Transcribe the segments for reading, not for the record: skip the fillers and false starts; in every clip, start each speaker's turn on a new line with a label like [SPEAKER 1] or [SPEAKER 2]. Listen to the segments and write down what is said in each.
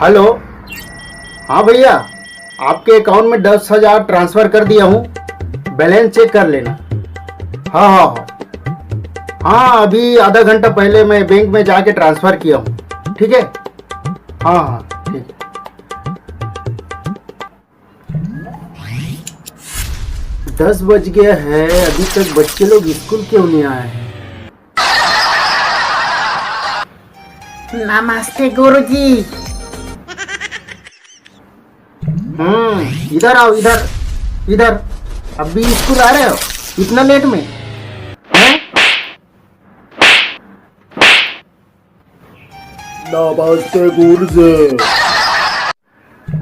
[SPEAKER 1] Hello. हाँ भैया, आपके अकाउंट में 10,000 ट्रांसफर कर दिया हूँ, बैलेंस चेक कर लेना। हाँ हाँ हाँ हाँ, अभी आधा घंटा पहले मैं बैंक में जाके ट्रांसफर किया हूँ। ठीक है। हाँ हाँ ठीक है। 10 बज गया है, अभी तक बच्चे लोग स्कूल क्यों नहीं आए हैं?
[SPEAKER 2] नमस्ते गुरुजी।
[SPEAKER 1] इधर आओ, इधर इधर। अभी स्कूल आ रहे हो इतना लेट में? हैं?
[SPEAKER 3] नमस्ते गुरुजी।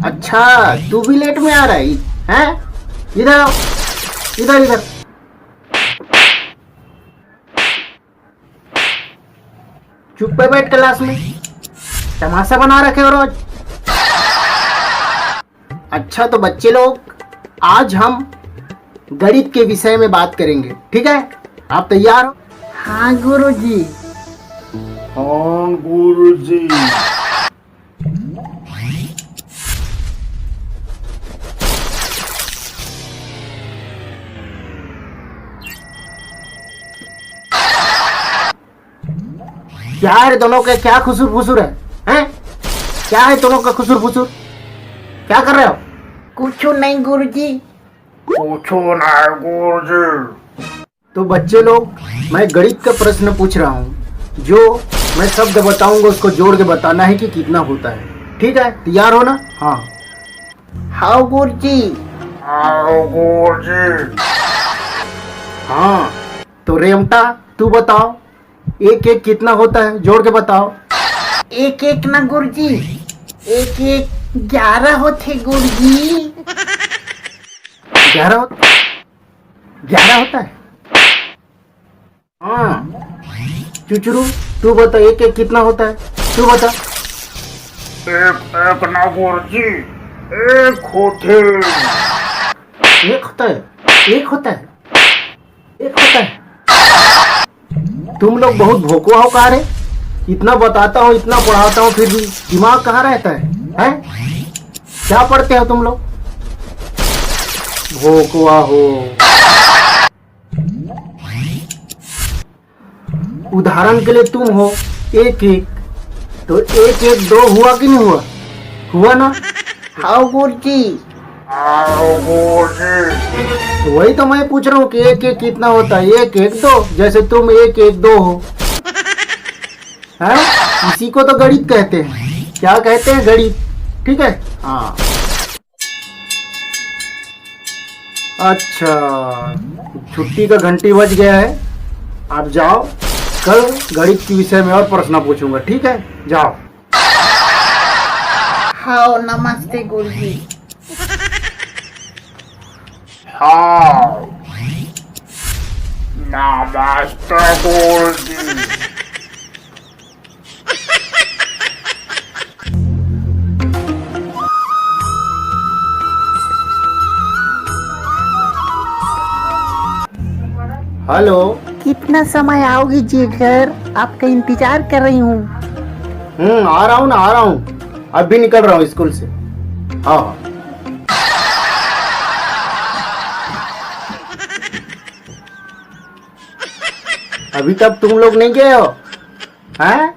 [SPEAKER 1] अच्छा, तू भी लेट में आ रहा है? हैं? इधर आओ, इधर इधर। चुप पे बैठ क्लास में, तमाशा बना रखे हो रोज। अच्छा तो बच्चे लोग, आज हम गणित के विषय में बात करेंगे। ठीक है, आप तैयार हो?
[SPEAKER 2] हाँ गुरुजी।
[SPEAKER 3] हाँ गुरुजी।
[SPEAKER 1] क्या है दोनों के, क्या खुसुर फुसुर है? हैं? क्या है दोनों का खुसुर फुसुर? क्या कर रहे हो?
[SPEAKER 2] कुछ नहीं गुरुजी।
[SPEAKER 3] पूछो ना गुरुजी।
[SPEAKER 1] तो बच्चे लोग, मैं गणित का प्रश्न पूछ रहा हूँ, जो मैं शब्द बताऊंगा उसको जोड़ के बताना है कि कितना होता है। ठीक है, तैयार हो ना? हाँ
[SPEAKER 2] हाँ गुरुजी।
[SPEAKER 3] हाँ गुरुजी।
[SPEAKER 1] हाँ। तो रेमटा, तू बताओ, एक एक कितना होता है, जोड़ के बताओ।
[SPEAKER 2] एक एक ना गुरुजी, एक एक 11 होते गुरुजी।
[SPEAKER 1] 11 होता? 11 होता है? हाँ। चुचरू, तू बता, एक एक कितना होता है? तू बता।
[SPEAKER 3] एक एक ना गुरुजी, एक होते।
[SPEAKER 1] एक होता है? एक होता है? एक होता है? तुम लोग बहुत भोकुआ हो का रे? इतना बताता हूँ, इतना पढ़ाता हूँ, फिर भी दिमाग कहाँ रहता है? हैं? क्या पढ़ते हो तुम लोग? भोकुआ हो। उदाहरण के लिए तुम हो एक एक, तो एक एक 2 हुआ कि नहीं हुआ? हुआ ना?
[SPEAKER 2] हाँ गुरुजी।
[SPEAKER 3] हाँ गुरुजी।
[SPEAKER 1] तो वही तो मैं पूछ रहा हूँ कि एक एक कितना होता है? एक एक 2, जैसे तुम एक एक 2 हो। हैं? इसी को तो गणित कहते हैं। क्या कहते हैं? गणित। ठीक है। हाँ। अच्छा, छुट्टी का घंटी बज गया है, आप जाओ। कल गणित के विषय में और प्रश्न पूछूंगा। ठीक है, जाओ।
[SPEAKER 2] हाँ नमस्ते गुरुजी।
[SPEAKER 3] हाँ नमस्ते गुरुजी।
[SPEAKER 1] हेलो।
[SPEAKER 2] कितना समय आओगी जी घर? आपका इंतजार कर रही हूँ।
[SPEAKER 1] आ रहा हूँ ना, आ रहा हूँ, अभी निकल रहा हूँ स्कूल से। हाँ हाँ। अभी तक तुम लोग नहीं गए हो? हैं?